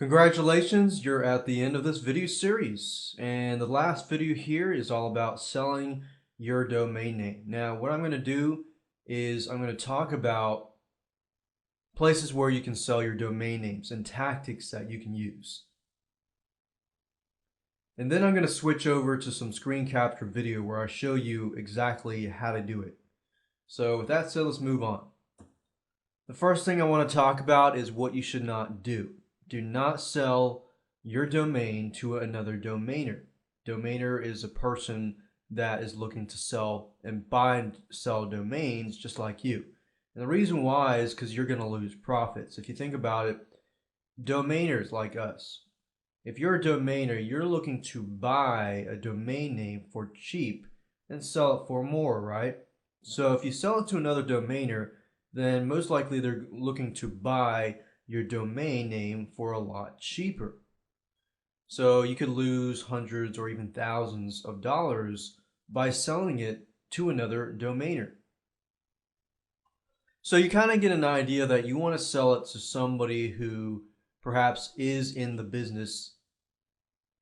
Congratulations, you're at the end of this video series. And the last video here is all about selling your domain name. Now, what I'm going to do is I'm going to talk about places where you can sell your domain names and tactics that you can use. And then I'm going to switch over to some screen capture video where I show you exactly how to do it. So with that said, let's move on. The first thing I want to talk about is what you should not do. Do not sell your domain to another domainer. Domainer is a person that is looking to sell and buy and sell domains just like you. And the reason why is because you're going to lose profits. If you think about it, domainers like us, if you're a domainer, you're looking to buy a domain name for cheap and sell it for more, right? So if you sell it to another domainer, then most likely they're looking to buy your domain name for a lot cheaper. So you could lose hundreds or even thousands of dollars by selling it to another domainer. So you kind of get an idea that you want to sell it to somebody who perhaps is in the business,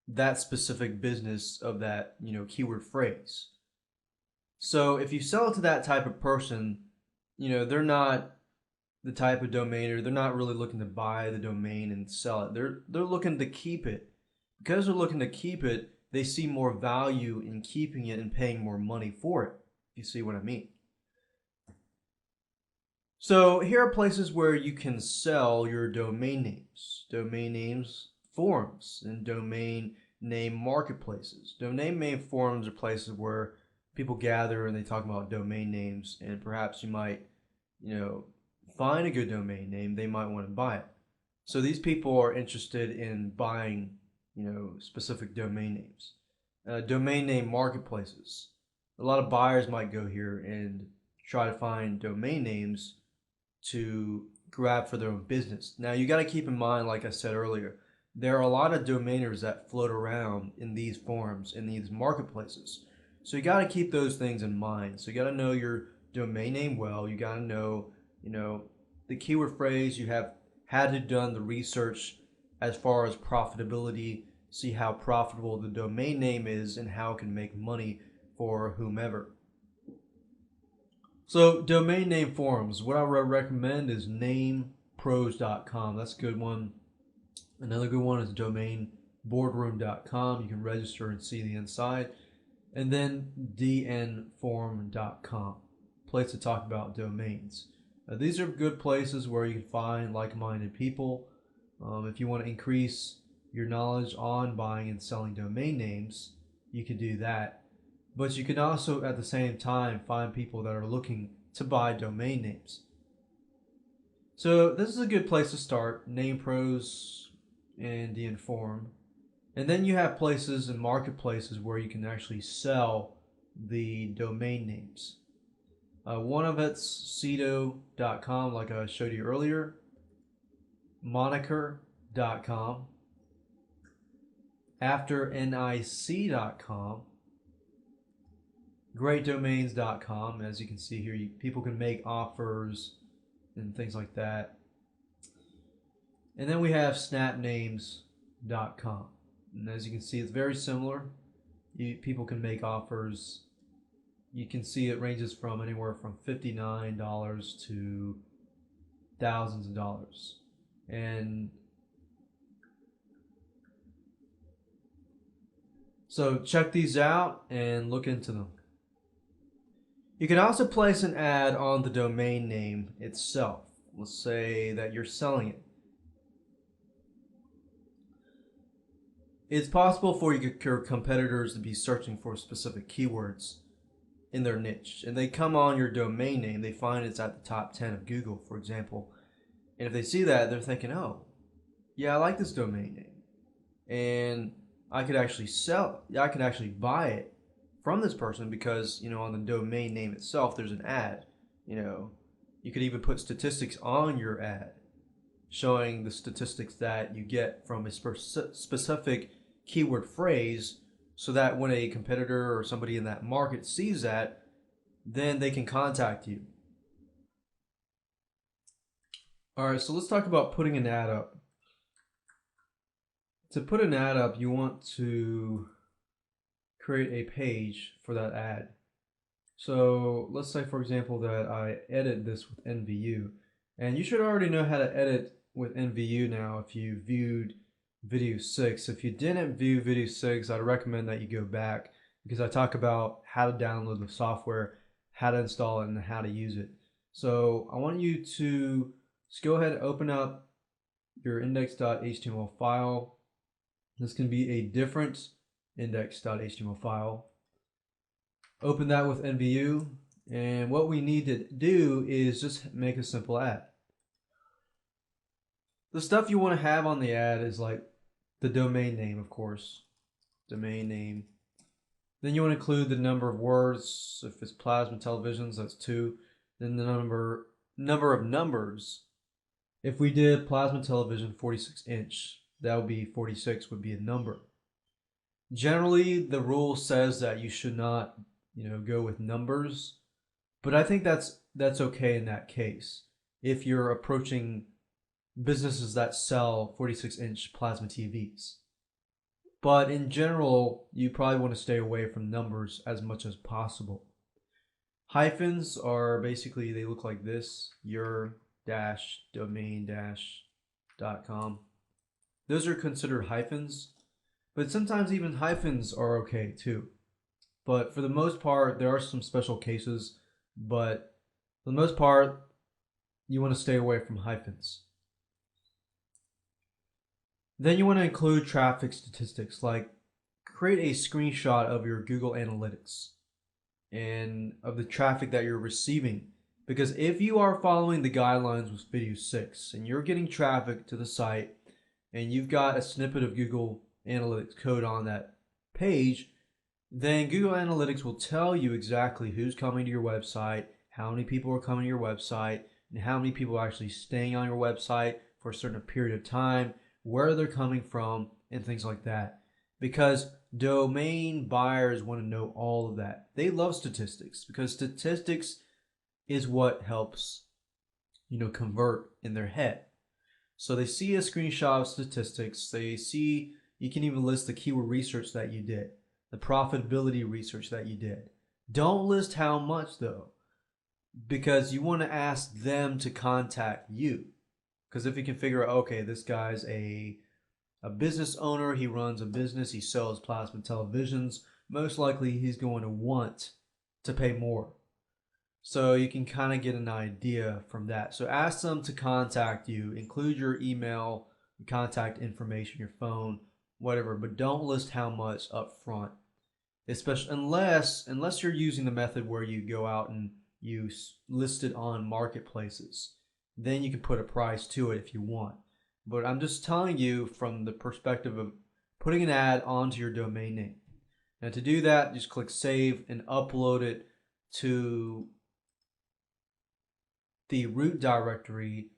that specific business of that, keyword phrase. So if you sell it to that type of person, they're not the type of domainer. They're not really looking to buy the domain and sell it. They're looking to keep it. Because they're looking to keep it, they see more value in keeping it and paying more money for it. If you see what I mean. So here are places where you can sell your domain names. Domain names forums and domain name marketplaces. Domain name forums are places where people gather and they talk about domain names, and perhaps you might, find a good domain name, they might want to buy it. So these people are interested in buying, specific domain names. Domain name marketplaces. A lot of buyers might go here and try to find domain names to grab for their own business. Now you got to keep in mind, like I said earlier, there are a lot of domainers that float around in these forums, in these marketplaces. So you got to keep those things in mind. So you got to know your domain name well. You got to know, the keyword phrase. You have had to done the research as far as profitability, see how profitable the domain name is and how it can make money for whomever. So domain name forums, what I recommend is namepros.com. That's a good one. Another good one is domainboardroom.com. You can register and see the inside. And then dnforum.com, place to talk about domains. These are good places where you can find like-minded people. If you want to increase your knowledge on buying and selling domain names, you can do that. But you can also, at the same time, find people that are looking to buy domain names. So this is a good place to start, NamePros and dnforum. And then you have places and marketplaces where you can actually sell the domain names. One of it's Sedo.com, like I showed you earlier, Moniker.com, AfterNIC.com, GreatDomains.com. As you can see here, people can make offers and things like that. And then we have SnapNames.com. And as you can see, it's very similar. People can make offers. You can see it ranges from anywhere from $59 to thousands of dollars. And so check these out and look into them. You can also place an ad on the domain name itself. Let's say that you're selling it. It's possible for your competitors to be searching for specific keywords in their niche, and they come on your domain name, they find it's at the top 10 of Google, for example, and if they see that, they're thinking, oh, yeah, I like this domain name, and I could actually buy it from this person because, on the domain name itself, there's an ad. You could even put statistics on your ad showing the statistics that you get from a specific keyword phrase, so that when a competitor or somebody in that market sees that, then they can contact you. All right, so let's talk about putting an ad up. To put an ad up, you want to create a page for that ad. So let's say, for example, that I edit this with NVU. And you should already know how to edit with NVU now if you viewed video 6. If you didn't view video 6, I'd recommend that you go back because I talk about how to download the software, how to install it, and how to use it. So I want you to just go ahead and open up your index.html file. This can be a different index.html file. Open that with NVU, and what we need to do is just make a simple ad. The stuff you want to have on the ad is like the domain name, of course. Domain name. Then you want to include the number of words. If it's plasma televisions, that's 2. Then the number of numbers. If we did plasma television 46-inch, that would be 46 would be a number. Generally, the rule says that you should not, go with numbers, but I think that's okay in that case. If you're approaching businesses that sell 46-inch plasma TVs. But in general, you probably want to stay away from numbers as much as possible. Hyphens are basically, they look like this, your-domain-.com. Those are considered hyphens, but sometimes even hyphens are okay too. But for the most part, there are some special cases, but for the most part, you want to stay away from hyphens. Then you want to include traffic statistics, like create a screenshot of your Google Analytics and of the traffic that you're receiving. Because if you are following the guidelines with video 6 and you're getting traffic to the site and you've got a snippet of Google Analytics code on that page, then Google Analytics will tell you exactly who's coming to your website, how many people are coming to your website, and how many people are actually staying on your website for a certain period of time, where they're coming from, and things like that. Because domain buyers want to know all of that. They love statistics because statistics is what helps, convert in their head. So they see a screenshot of statistics. They see, you can even list the keyword research that you did, the profitability research that you did. Don't list how much though, because you want to ask them to contact you. Because if you can figure out, okay, this guy's a business owner, he runs a business, he sells plasma televisions, most likely he's going to want to pay more. So you can kind of get an idea from that. So ask them to contact you, include your email, contact information, your phone, whatever, but don't list how much up front. Especially unless you're using the method where you go out and you list it on marketplaces. Then you can put a price to it if you want. But I'm just telling you from the perspective of putting an ad onto your domain name. Now to do that, just click save and upload it to the root directory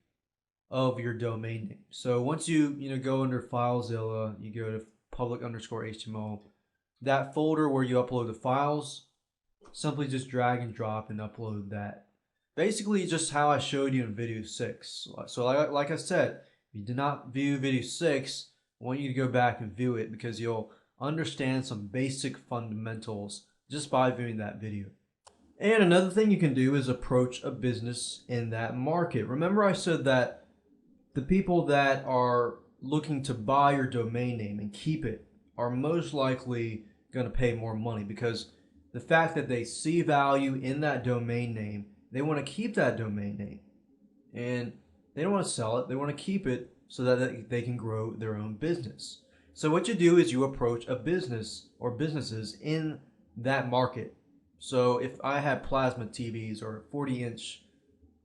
of your domain name. So once you go under FileZilla, you go to public_HTML, that folder where you upload the files, simply just drag and drop and upload that. Basically just how I showed you in video 6. So like I said, if you did not view video 6, I want you to go back and view it because you'll understand some basic fundamentals just by viewing that video. And another thing you can do is approach a business in that market. Remember I said that the people that are looking to buy your domain name and keep it are most likely going to pay more money because the fact that they see value in that domain name, they want to keep that domain name. And they don't want to sell it, they want to keep it so that they can grow their own business. So what you do is you approach a business or businesses in that market. So if I had plasma TVs or 40-inch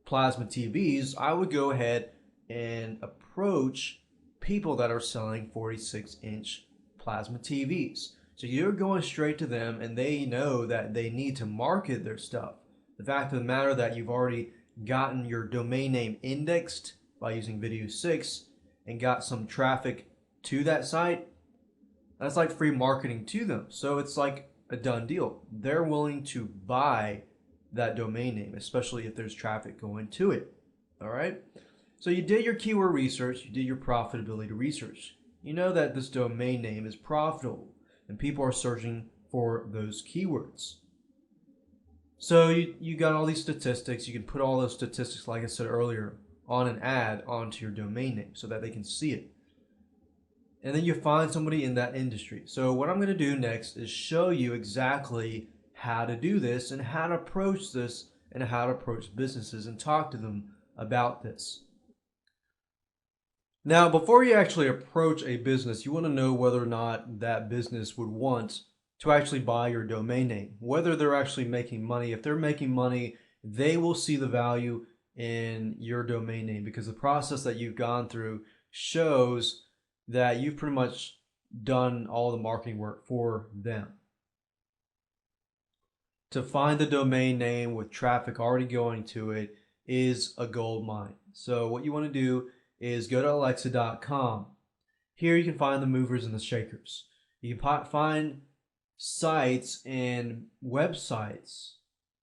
plasma TVs, I would go ahead and approach people that are selling 46-inch plasma TVs. So you're going straight to them and they know that they need to market their stuff. The fact of the matter that you've already gotten your domain name indexed by using video 6 and got some traffic to that site, that's like free marketing to them. So it's like a done deal. They're willing to buy that domain name, especially if there's traffic going to it. All right. So you did your keyword research, you did your profitability research. you know that this domain name is profitable and people are searching for those keywords. So you got all these statistics. You can put all those statistics, like I said earlier, on an ad onto your domain name so that they can see it. And then you find somebody in that industry. So what I'm going to do next is show you exactly how to do this and how to approach this and how to approach businesses and talk to them about this. Now, before you actually approach a business, you want to know whether or not that business would want to actually buy your domain name, whether they're actually making money. If they're making money, they will see the value in your domain name because the process that you've gone through shows that you've pretty much done all the marketing work for them. To find the domain name with traffic already going to it is a gold mine. So what you want to do is go to Alexa.com. Here you can find the movers and the shakers. You can find sites and websites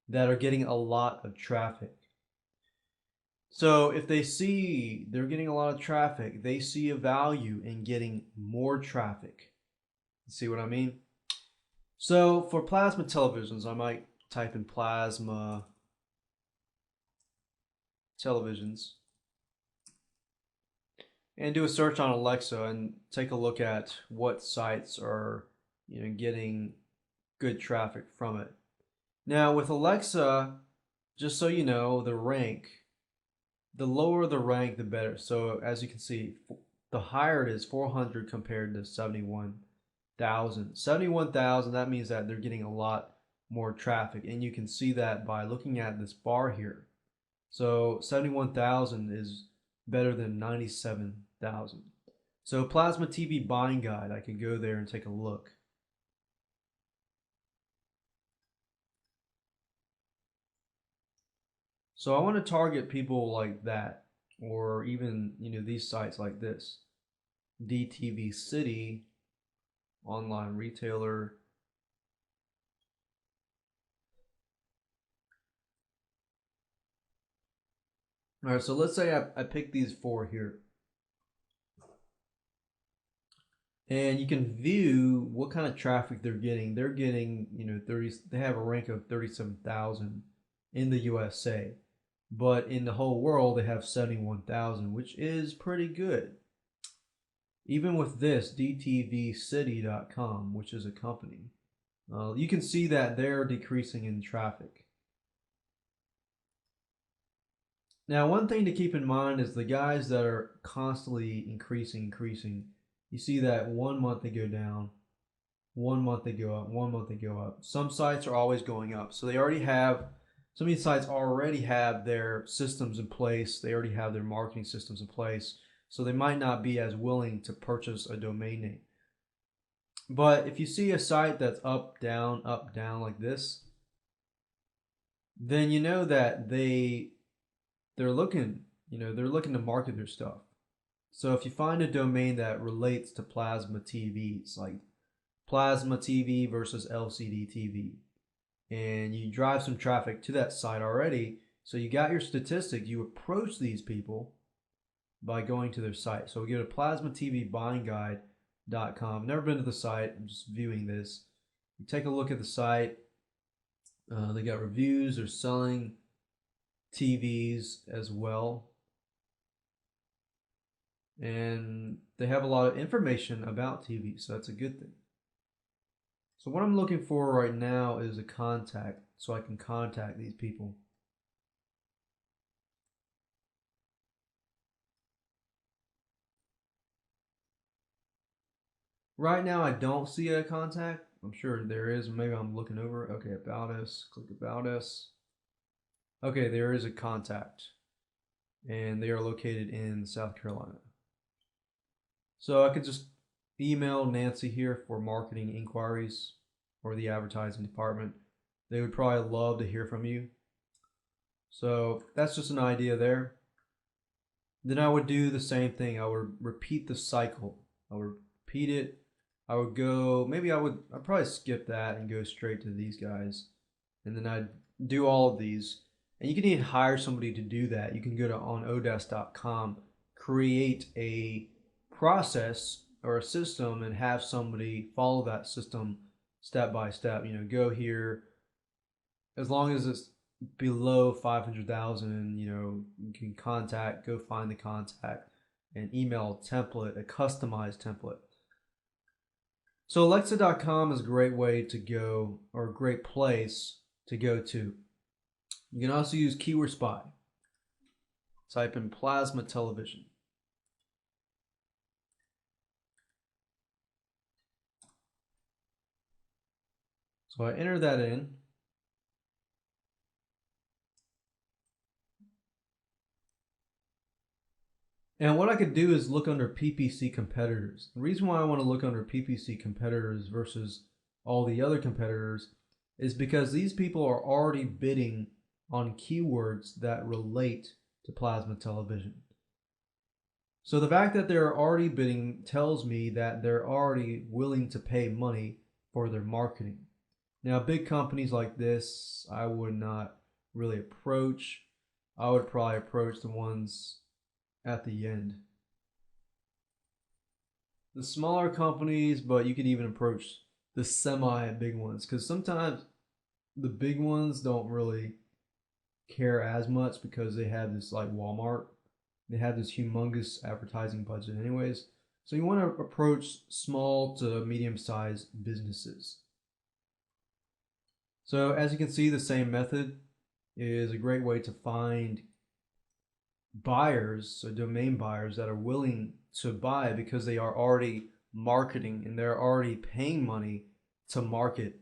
that are getting a lot of traffic. So if they see they're getting a lot of traffic, they see a value in getting more traffic. See what I mean? So for plasma televisions, I might type in plasma televisions and do a search on Alexa and take a look at what sites are getting good traffic from it. Now with Alexa, just so you know, the lower the rank, the better. So as you can see, the higher it is, 400 compared to 71,000. 71,000, that means that they're getting a lot more traffic. And you can see that by looking at this bar here. So 71,000 is better than 97,000. So Plasma TV Buying Guide, I could go there and take a look. So I want to target people like that, or even these sites like this. DTV City, online retailer. All right, so let's say I pick these 4 here. And you can view what kind of traffic they're getting. They're getting, they have a rank of 37,000 in the USA. But in the whole world, they have 71,000, which is pretty good. Even with this, dtvcity.com, which is a company, you can see that they're decreasing in traffic. Now, one thing to keep in mind is the guys that are constantly increasing. You see that 1 month they go down, 1 month they go up, 1 month they go up. Some sites are always going up. So they already have, some of these sites already have their systems in place. They already have their marketing systems in place. So they might not be as willing to purchase a domain name. But if you see a site that's up, down like this, then you know that they're looking, they're looking to market their stuff. So if you find a domain that relates to plasma TVs, like plasma TV versus LCD TV, and you drive some traffic to that site already, so you got your statistic, you approach these people by going to their site. So we go to plasmatvbuyingguide.com. Never been to the site, I'm just viewing this. You take a look at the site. They got reviews, they're selling TVs as well. And they have a lot of information about TV, so that's a good thing. So what I'm looking for right now is a contact, so I can contact these people. Right now I don't see a contact. I'm sure there is, maybe I'm looking over. Okay, about us, click about us. Okay, there is a contact, and they are located in South Carolina. So I could just email Nancy here for marketing inquiries or the advertising department. They would probably love to hear from you. So that's just an idea there. Then I would do the same thing. I would repeat the cycle. I would repeat it. I would go, I'd probably skip that and go straight to these guys. And then I'd do all of these. And you can even hire somebody to do that. You can go to onodesk.com, create a process or a system and have somebody follow that system step by step. Go here, as long as it's below 500,000, you can go find the contact and email a template, a customized template. So Alexa.com is a great way to go, or a great place to go to. You can also use Keyword Spy. Type in plasma television. So I enter that in. And what I could do is look under PPC competitors. The reason why I want to look under PPC competitors versus all the other competitors is because these people are already bidding on keywords that relate to plasma television. So the fact that they're already bidding tells me that they're already willing to pay money for their marketing. Now, big companies like this, I would not really approach. I would probably approach the ones at the end. The smaller companies, but you could even approach the semi-big ones, because sometimes the big ones don't really care as much because they have this, like Walmart, they have this humongous advertising budget anyways. So you want to approach small to medium-sized businesses. So as you can see, the same method is a great way to find buyers, so domain buyers that are willing to buy because they are already marketing and they're already paying money to market.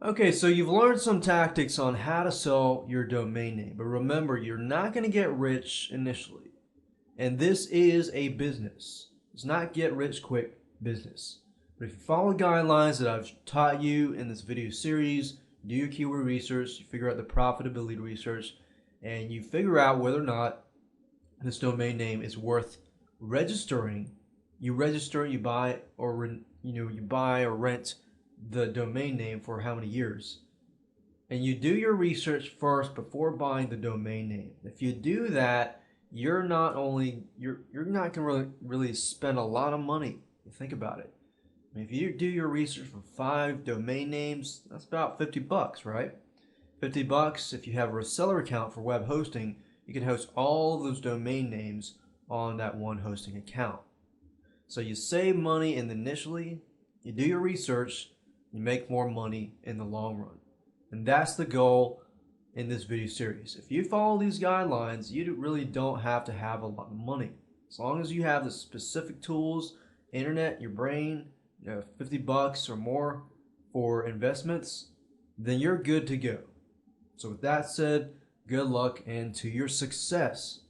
Okay, so you've learned some tactics on how to sell your domain name, but remember, you're not going to get rich initially. And this is a business. It's not get rich quick business. But if you follow the guidelines that I've taught you in this video series, do your keyword research, you figure out the profitability research, and you figure out whether or not this domain name is worth registering. You register, you buy or you buy or rent the domain name for how many years. And you do your research first before buying the domain name. If you do that, you're not going to really spend a lot of money. Think about it. I mean, if you do your research for 5 domain names, that's about $50, right? $50 if you have a reseller account for web hosting, you can host all of those domain names on that one hosting account. So you save money initially, you do your research, you make more money in the long run. And that's the goal in this video series. If you follow these guidelines, you really don't have to have a lot of money. As long as you have the specific tools, internet, your brain, $50 or more for investments, then you're good to go. So with that said, good luck and to your success.